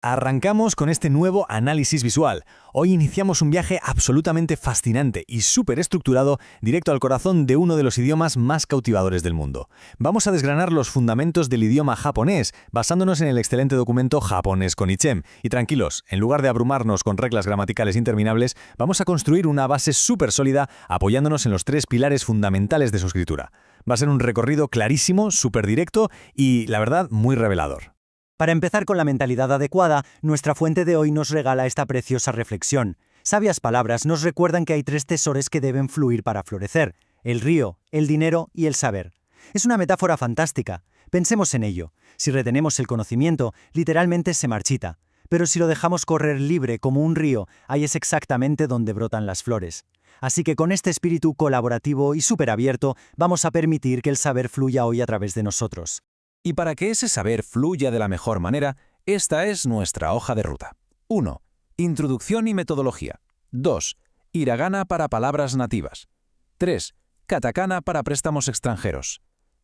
Arrancamos con este nuevo análisis visual. Hoy iniciamos un viaje absolutamente fascinante y súper estructurado directo al corazón de uno de los idiomas más cautivadores del mundo. Vamos a desgranar los fundamentos del idioma japonés, basándonos en el excelente documento Japonés Konichem. Y tranquilos, en lugar de abrumarnos con reglas gramaticales interminables, vamos a construir una base súper sólida apoyándonos en los tres pilares fundamentales de su escritura. Va a ser un recorrido clarísimo, súper directo y, la verdad, muy revelador. Para empezar con la mentalidad adecuada, nuestra fuente de hoy nos regala esta preciosa reflexión. Sabias palabras nos recuerdan que hay tres tesores que deben fluir para florecer: el río, el dinero y el saber. Es una metáfora fantástica. Pensemos en ello. Si retenemos el conocimiento, literalmente se marchita. Pero si lo dejamos correr libre como un río, ahí es exactamente donde brotan las flores. Así que con este espíritu colaborativo y súper abierto, vamos a permitir que el saber fluya hoy a través de nosotros. Y para que ese saber fluya de la mejor manera, esta es nuestra hoja de ruta. 1. Introducción y metodología. 2. Hiragana para palabras nativas. 3. Katakana para préstamos extranjeros.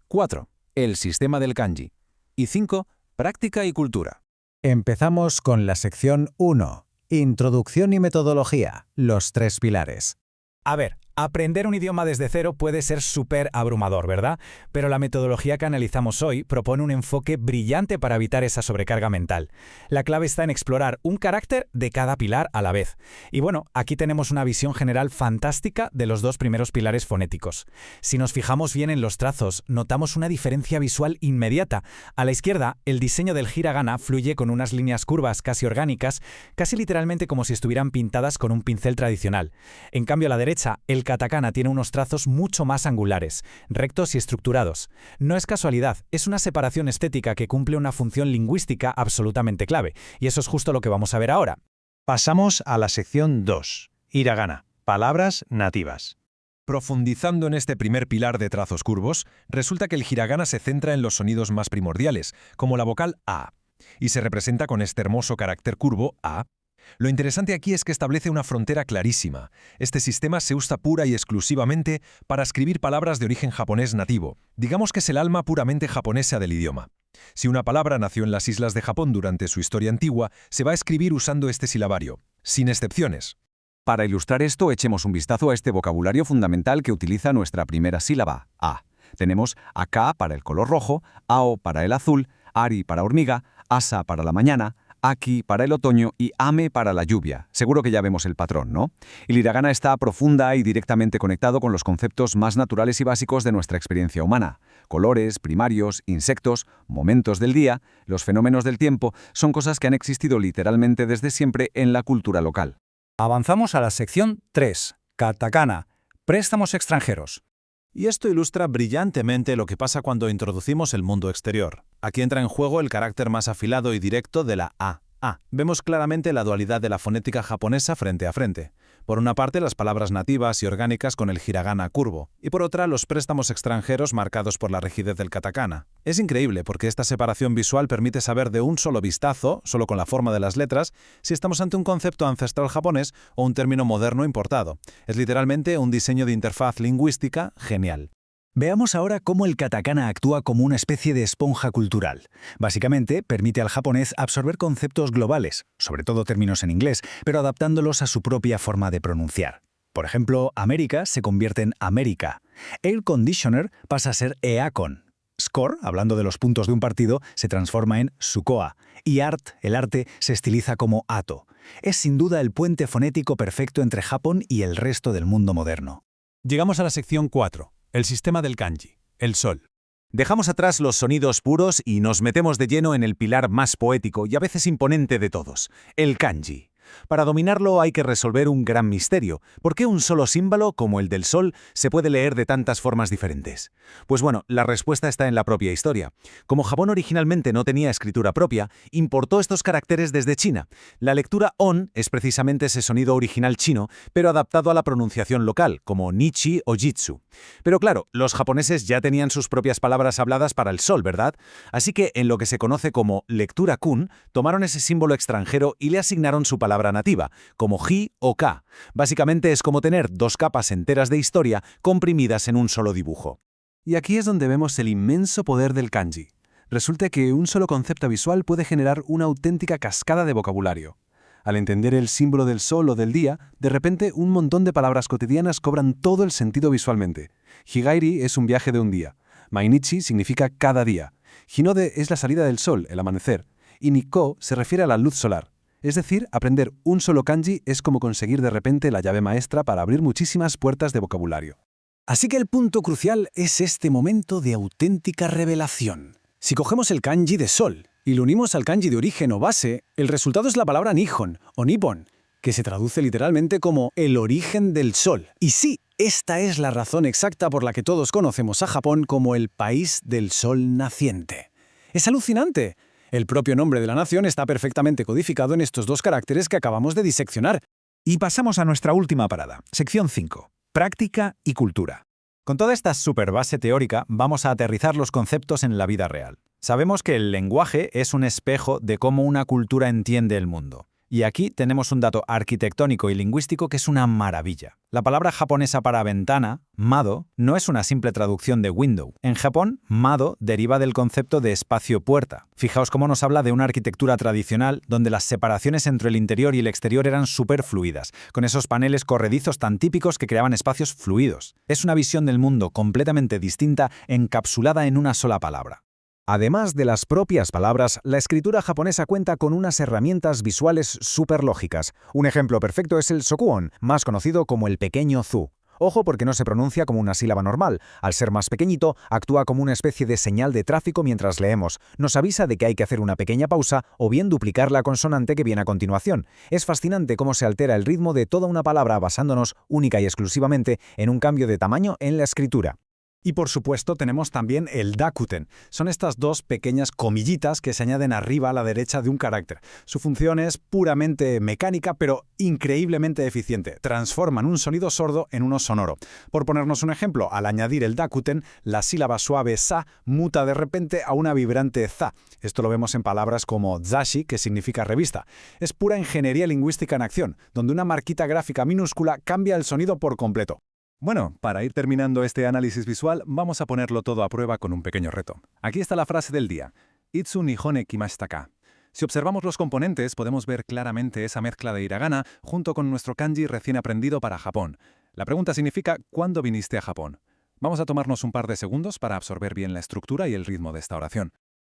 4. El sistema del kanji. Y 5. Práctica y cultura. Empezamos con la sección 1. Introducción y metodología. Los tres pilares. A ver, aprender un idioma desde cero puede ser súper abrumador, ¿verdad? Pero la metodología que analizamos hoy propone un enfoque brillante para evitar esa sobrecarga mental. La clave está en explorar un carácter de cada pilar a la vez. Y bueno, aquí tenemos una visión general fantástica de los dos primeros pilares fonéticos. Si nos fijamos bien en los trazos, notamos una diferencia visual inmediata. A la izquierda, el diseño del hiragana fluye con unas líneas curvas casi orgánicas, casi literalmente como si estuvieran pintadas con un pincel tradicional. En cambio, a la derecha, el katakana tiene unos trazos mucho más angulares, rectos y estructurados. No es casualidad, es una separación estética que cumple una función lingüística absolutamente clave, y eso es justo lo que vamos a ver ahora. Pasamos a la sección 2. Hiragana. Palabras nativas. Profundizando en este primer pilar de trazos curvos, resulta que el hiragana se centra en los sonidos más primordiales, como la vocal A, y se representa con este hermoso carácter curvo A. Lo interesante aquí es que establece una frontera clarísima. Este sistema se usa pura y exclusivamente para escribir palabras de origen japonés nativo. Digamos que es el alma puramente japonesa del idioma. Si una palabra nació en las islas de Japón durante su historia antigua, se va a escribir usando este silabario, sin excepciones. Para ilustrar esto, echemos un vistazo a este vocabulario fundamental que utiliza nuestra primera sílaba, A. Tenemos Aka para el color rojo, Ao para el azul, Ari para hormiga, Asa para la mañana, Aki para el otoño y Ame para la lluvia. Seguro que ya vemos el patrón, ¿no? El hiragana está profunda y directamente conectado con los conceptos más naturales y básicos de nuestra experiencia humana. Colores, primarios, insectos, momentos del día, los fenómenos del tiempo, son cosas que han existido literalmente desde siempre en la cultura local. Avanzamos a la sección 3, katakana, préstamos extranjeros. Y esto ilustra brillantemente lo que pasa cuando introducimos el mundo exterior. Aquí entra en juego el carácter más afilado y directo de la A. Vemos claramente la dualidad de la fonética japonesa frente a frente. Por una parte, las palabras nativas y orgánicas con el hiragana curvo, y por otra, los préstamos extranjeros marcados por la rigidez del katakana. Es increíble porque esta separación visual permite saber de un solo vistazo, solo con la forma de las letras, si estamos ante un concepto ancestral japonés o un término moderno importado. Es literalmente un diseño de interfaz lingüística genial. Veamos ahora cómo el katakana actúa como una especie de esponja cultural. Básicamente, permite al japonés absorber conceptos globales, sobre todo términos en inglés, pero adaptándolos a su propia forma de pronunciar. Por ejemplo, América se convierte en América. Air conditioner pasa a ser eacon. Score, hablando de los puntos de un partido, se transforma en sukoa. Y art, el arte, se estiliza como ato. Es sin duda el puente fonético perfecto entre Japón y el resto del mundo moderno. Llegamos a la sección 4. El sistema del kanji, el sol. Dejamos atrás los sonidos puros y nos metemos de lleno en el pilar más poético y a veces imponente de todos, el kanji. Para dominarlo hay que resolver un gran misterio. ¿Por qué un solo símbolo, como el del sol, se puede leer de tantas formas diferentes? Pues bueno, la respuesta está en la propia historia. Como Japón originalmente no tenía escritura propia, importó estos caracteres desde China. La lectura on es precisamente ese sonido original chino, pero adaptado a la pronunciación local, como nichi o jitsu. Pero claro, los japoneses ya tenían sus propias palabras habladas para el sol, ¿verdad? Así que en lo que se conoce como lectura kun, tomaron ese símbolo extranjero y le asignaron su palabra nativa, como hi o ka. Básicamente es como tener dos capas enteras de historia comprimidas en un solo dibujo. Y aquí es donde vemos el inmenso poder del kanji. Resulta que un solo concepto visual puede generar una auténtica cascada de vocabulario. Al entender el símbolo del sol o del día, de repente un montón de palabras cotidianas cobran todo el sentido visualmente. Higairi es un viaje de un día. Mainichi significa cada día. Hinode es la salida del sol, el amanecer. Y Nikko se refiere a la luz solar. Es decir, aprender un solo kanji es como conseguir de repente la llave maestra para abrir muchísimas puertas de vocabulario. Así que el punto crucial es este momento de auténtica revelación. Si cogemos el kanji de sol y lo unimos al kanji de origen o base, el resultado es la palabra Nihon o Nippon, que se traduce literalmente como el origen del sol. Y sí, esta es la razón exacta por la que todos conocemos a Japón como el país del sol naciente. ¡Es alucinante! El propio nombre de la nación está perfectamente codificado en estos dos caracteres que acabamos de diseccionar. Y pasamos a nuestra última parada, sección 5, práctica y cultura. Con toda esta super base teórica, vamos a aterrizar los conceptos en la vida real. Sabemos que el lenguaje es un espejo de cómo una cultura entiende el mundo. Y aquí tenemos un dato arquitectónico y lingüístico que es una maravilla. La palabra japonesa para ventana, mado, no es una simple traducción de window. En Japón, mado deriva del concepto de espacio-puerta. Fijaos cómo nos habla de una arquitectura tradicional donde las separaciones entre el interior y el exterior eran súper fluidas, con esos paneles corredizos tan típicos que creaban espacios fluidos. Es una visión del mundo completamente distinta, encapsulada en una sola palabra. Además de las propias palabras, la escritura japonesa cuenta con unas herramientas visuales súper lógicas. Un ejemplo perfecto es el shokuon, más conocido como el pequeño zu. Ojo porque no se pronuncia como una sílaba normal. Al ser más pequeñito, actúa como una especie de señal de tráfico mientras leemos. Nos avisa de que hay que hacer una pequeña pausa o bien duplicar la consonante que viene a continuación. Es fascinante cómo se altera el ritmo de toda una palabra basándonos única y exclusivamente en un cambio de tamaño en la escritura. Y por supuesto tenemos también el dakuten. Son estas dos pequeñas comillitas que se añaden arriba a la derecha de un carácter. Su función es puramente mecánica, pero increíblemente eficiente. Transforman un sonido sordo en uno sonoro. Por ponernos un ejemplo, al añadir el dakuten, la sílaba suave sa muta de repente a una vibrante za. Esto lo vemos en palabras como zashi, que significa revista. Es pura ingeniería lingüística en acción, donde una marquita gráfica minúscula cambia el sonido por completo. Bueno, para ir terminando este análisis visual, vamos a ponerlo todo a prueba con un pequeño reto. Aquí está la frase del día. Itsu nihone kimashita ka. Si observamos los componentes, podemos ver claramente esa mezcla de hiragana junto con nuestro kanji recién aprendido para Japón. La pregunta significa ¿cuándo viniste a Japón? Vamos a tomarnos un par de segundos para absorber bien la estructura y el ritmo de esta oración.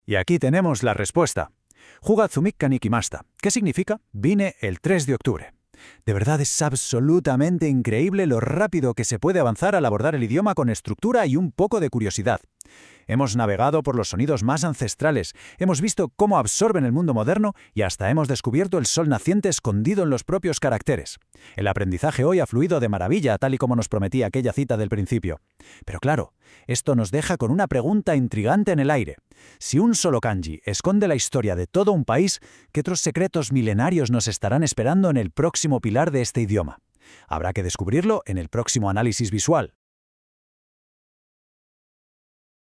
Y aquí tenemos la respuesta. Jugatsumikka ni kimashita. ¿Qué significa? Vine el 3 de octubre. De verdad es absolutamente increíble lo rápido que se puede avanzar al abordar el idioma con estructura y un poco de curiosidad. Hemos navegado por los sonidos más ancestrales, hemos visto cómo absorben el mundo moderno y hasta hemos descubierto el sol naciente escondido en los propios caracteres. El aprendizaje hoy ha fluido de maravilla, tal y como nos prometía aquella cita del principio. Pero claro, esto nos deja con una pregunta intrigante en el aire. Si un solo kanji esconde la historia de todo un país, ¿qué otros secretos milenarios nos estarán esperando en el próximo pilar de este idioma? Habrá que descubrirlo en el próximo análisis visual.